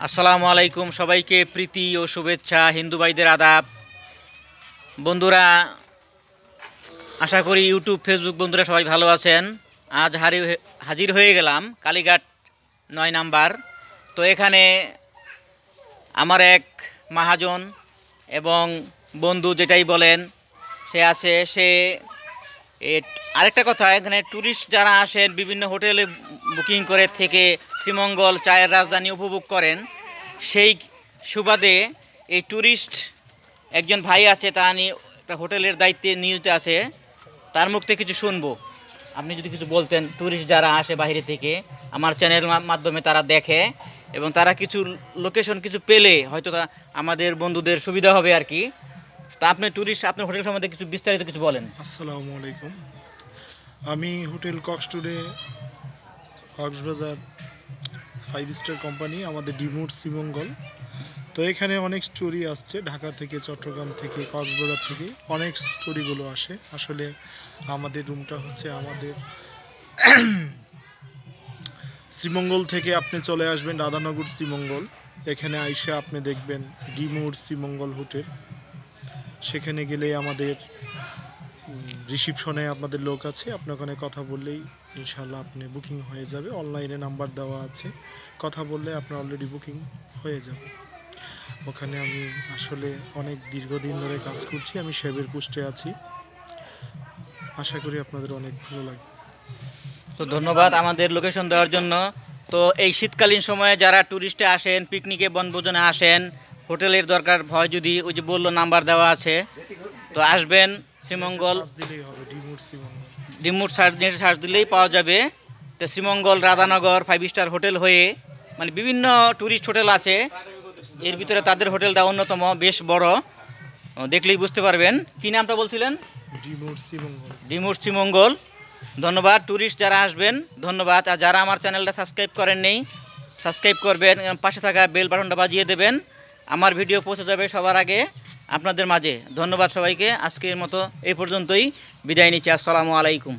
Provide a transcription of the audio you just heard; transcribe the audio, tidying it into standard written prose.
আসসালামু আলাইকুম সবাইকে প্রীতি ও শুভেচ্ছা হিন্দু ভাইদের আদাব। বন্ধুরা, আশা করি ইউটিউব ফেসবুক বন্ধুরা সবাই ভালো আছেন। আজ হাজির হয়ে গেলাম কালীঘাট ৯ নাম্বার। তো এখানে আমার এক মহাজন এবং বন্ধু যেটাই বলেন সে আছে। আরেকটা কথা, এখানে ট্যুরিস্ট যারা আসেন বিভিন্ন হোটেলে বুকিং করে থেকে শ্রীমঙ্গল চায়ের রাজধানী উপভোগ করেন, সেই সুবাদে এই ট্যুরিস্ট একজন ভাই আছে, তা নিয়ে একটা হোটেলের দায়িত্বে নিয়োজিত আছে, তার মুখ থেকে কিছু শুনবো। আপনি যদি কিছু বলতেন, ট্যুরিস্ট যারা আসে বাইরে থেকে আমার চ্যানেল মাধ্যমে তারা দেখে এবং তারা কিছু লোকেশন কিছু পেলে হয়তো আমাদের বন্ধুদের সুবিধা হবে আর কি। তা আপনি ট্যুরিস্ট, আপনার হোটেল সম্বন্ধে কিছু বিস্তারিত কিছু বলেন। আসসালামু আলাইকুম। আমি হোটেল কক্সটুডে কক্সবাজার 5 স্টার কোম্পানি, আমাদের ডিমুর শ্রীমঙ্গল। তো এখানে অনেক স্টোরি আসছে ঢাকা থেকে, চট্টগ্রাম থেকে, কক্সবাজার থেকে অনেক স্টোরিগুলো আসে। আসলে আমাদের রুমটা হচ্ছে আমাদের শ্রীমঙ্গল থেকে আপনি চলে আসবেন রাধানগর শ্রীমঙ্গল। এখানে আইসা আপনি দেখবেন ডিমুর শ্রীমঙ্গল হোটেল। সেখানে গেলে আমাদের রিসিপশনে আপনাদের লোক আছে, আপনি ওখানে কথা বললেই ইনশাল্লাহ আপনি বুকিং হয়ে যাবে। অনলাইনে নাম্বার দেওয়া আছে, কথা বললে আপনার অলরেডি বুকিং হয়ে যাবে। ওখানে আমি আসলে অনেক দীর্ঘদিন ধরে কাজ করছি, আমি শেফের পোস্টে আছি। আশা করি আপনাদের অনেক ভালো লাগবে। তো ধন্যবাদ আমাদের লোকেশন দেওয়ার জন্য। তো এই শীতকালীন সময়ে যারা ট্যুরিস্টে আসেন, পিকনিকে বনভোজনে আসেন, হোটেলের দরকার হয় যদি, ওই যে বললো নাম্বার দেওয়া আছে, তো আসবেন শ্রীমঙ্গল। ডিমুর সার্চ দিলেই পাওয়া যাবে। তো শ্রীমঙ্গল রাধানগর 5 স্টার হোটেল হয়ে মানে বিভিন্ন ট্যুরিস্ট হোটেল আছে, এর ভিতরে তাদের হোটেলটা অন্যতম, বেশ বড়, দেখলেই বুঝতে পারবেন। কী নামটা বলছিলেন? ডিমুর শ্রীমঙ্গল। ধন্যবাদ ট্যুরিস্ট যারা আসবেন, ধন্যবাদ। আর যারা আমার চ্যানেলটা সাবস্ক্রাইব করেন নেই, সাবস্ক্রাইব করবেন, পাশে থাকা বেল বাটনটা বাজিয়ে দেবেন, আমার ভিডিও পৌঁছে যাবে সবার আগে আপনাদের মাঝে। ধন্যবাদ সবাইকে। আজকের মতো এই পর্যন্তই বিদায় নিচ্ছি। আসসালামু আলাইকুম।